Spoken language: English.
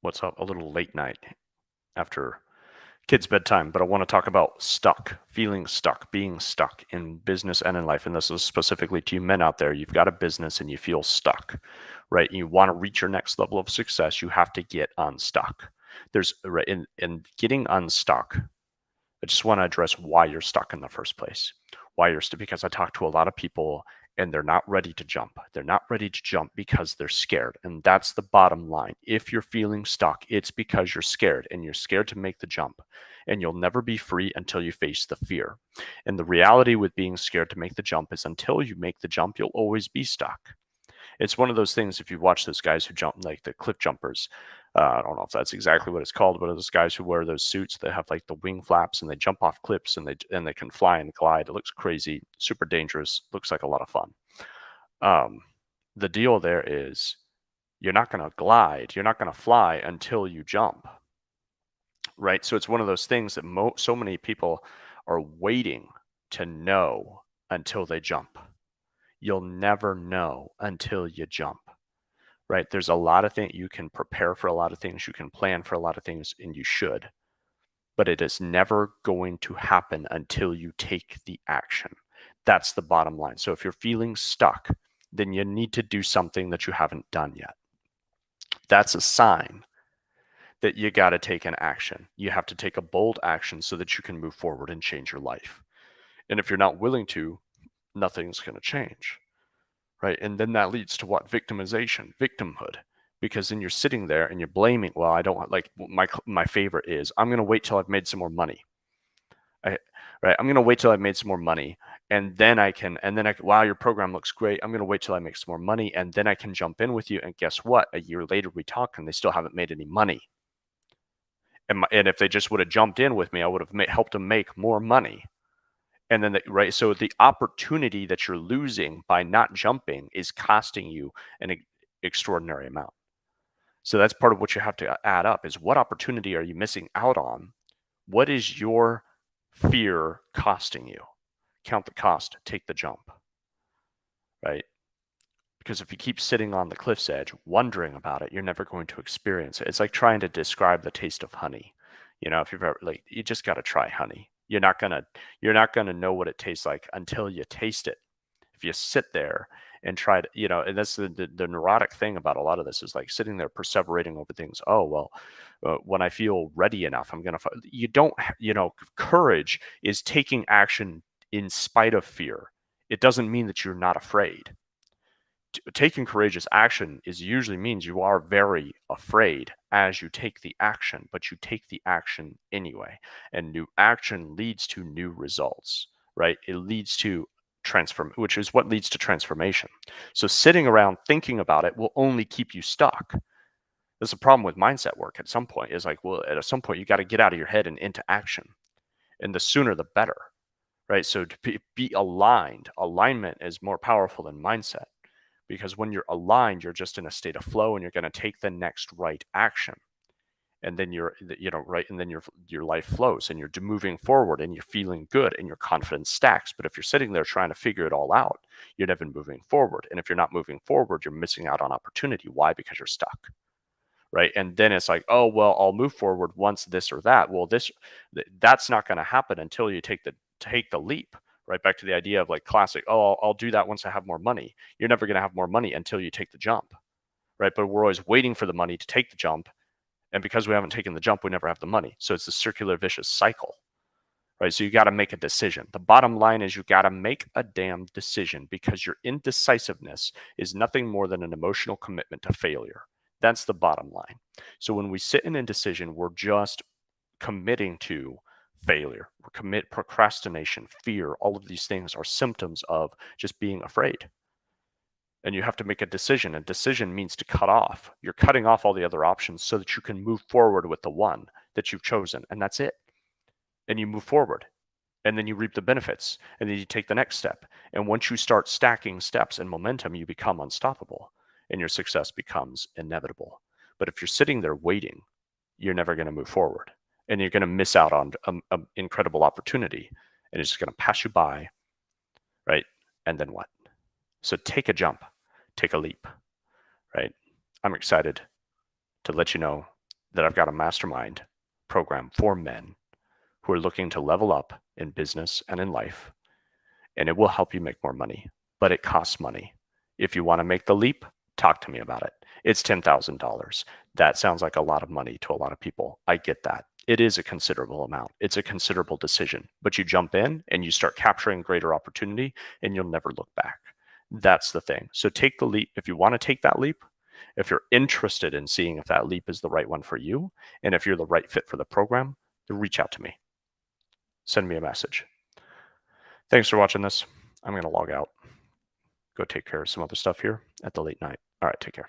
What's up? A little late night after kids' bedtime, but I want to talk about stuck, feeling stuck, being stuck in business and in life. And this is specifically to you men out there. You've got a business and you feel stuck, right? You want to reach your next level of success. You have to get unstuck. There's right in getting unstuck. I just want to address why you're stuck in the first place. Why you're stuck, because I talk to a lot of people and they're not ready to jump. They're not ready to jump because they're scared. And that's the bottom line. If you're feeling stuck, it's because you're scared and you're scared to make the jump. And you'll never be free until you face the fear. And the reality with being scared to make the jump is until you make the jump, you'll always be stuck. It's one of those things. If you watch those guys who jump, like the cliff jumpers, I don't know if that's exactly what it's called, but those guys who wear those suits that have like the wing flaps and they jump off cliffs and they can fly and glide. It looks crazy, super dangerous. Looks like a lot of fun. Um, the deal there is you're not going to glide, you're not going to fly until you jump, right? So it's one of those things that so many people are waiting to know until they jump. You'll never know until you jump, right? There's a lot of things you can prepare for, a lot of things you can plan for, a lot of things, and you should, but it is never going to happen until you take the action. That's the bottom line. So if you're feeling stuck, then you need to do something that you haven't done yet. That's a sign that you got to take an action. You have to take a bold action so that you can move forward and change your life. And if you're not willing to, nothing's going to change, right? And then that leads to what? Victimization, victimhood. Because then you're sitting there and you're blaming, well, I don't like my favorite is I'm going to wait till I've made some more money. Right? I'm going to wait till I've made some more money and then wow, your program looks great. I'm going to wait till I make some more money and then I can jump in with you. And guess what? A year later we talk and they still haven't made any money. And if they just would have jumped in with me, I would have helped them make more money. And then, right? So the opportunity that you're losing by not jumping is costing you an extraordinary amount. So that's part of what you have to add up is what opportunity are you missing out on? What is your fear costing you? Count the cost, take the jump, right? Because if you keep sitting on the cliff's edge wondering about it, you're never going to experience it. It's like trying to describe the taste of honey. If you've ever you just got to try honey. You're not gonna know what it tastes like until you taste it. If you sit there and try to, and that's the neurotic thing about a lot of this is like sitting there perseverating over things. Oh, well, when I feel ready enough, I'm going to, you don't, courage is taking action in spite of fear. It doesn't mean that you're not afraid. Taking courageous action is usually means you are very afraid as you take the action, but you take the action anyway. And new action leads to new results, right? It leads to which is what leads to transformation. So sitting around thinking about it will only keep you stuck. There's a problem with mindset work at some point is like, well, at some point you got to get out of your head and into action. And the sooner the better, right? So to be aligned, alignment is more powerful than mindset because when you're aligned, you're just in a state of flow and you're going to take the next right action. And then right. And then your life flows and you're moving forward and you're feeling good and your confidence stacks. But if you're sitting there trying to figure it all out, you're never moving forward. And if you're not moving forward, you're missing out on opportunity. Why? Because you're stuck. Right. And then it's like, oh, well, I'll move forward once this or that. Well, that's not going to happen until you take the leap. Right back to the idea of like classic, oh, I'll do that once I have more money. You're never going to have more money until you take the jump. Right. But we're always waiting for the money to take the jump. And because we haven't taken the jump, we never have the money. So it's a circular vicious cycle. Right. So you got to make a decision. The bottom line is you got to make a damn decision because your indecisiveness is nothing more than an emotional commitment to failure. That's the bottom line. So when we sit in indecision, we're just committing to failure. Procrastination, fear, all of these things are symptoms of just being afraid. And you have to make a decision. A decision means to cut off. You're cutting off all the other options so that you can move forward with the one that you've chosen. And that's it. And you move forward. And then you reap the benefits. And then you take the next step. And once you start stacking steps and momentum, you become unstoppable. And your success becomes inevitable. But if you're sitting there waiting, you're never going to move forward. And you're going to miss out on an incredible opportunity. And it's just going to pass you by, right? And then what? So take a jump, take a leap, right? I'm excited to let you know that I've got a mastermind program for men who are looking to level up in business and in life, and it will help you make more money, but it costs money. If you want to make the leap, talk to me about it. It's $10,000. That sounds like a lot of money to a lot of people. I get that. It is a considerable amount. It's a considerable decision, but you jump in and you start capturing greater opportunity and you'll never look back. That's the thing. So take the leap. If you want to take that leap, if you're interested in seeing if that leap is the right one for you, and if you're the right fit for the program, then reach out to me. Send me a message. Thanks for watching this. I'm going to log out. Go take care of some other stuff here at the late night. All right, take care.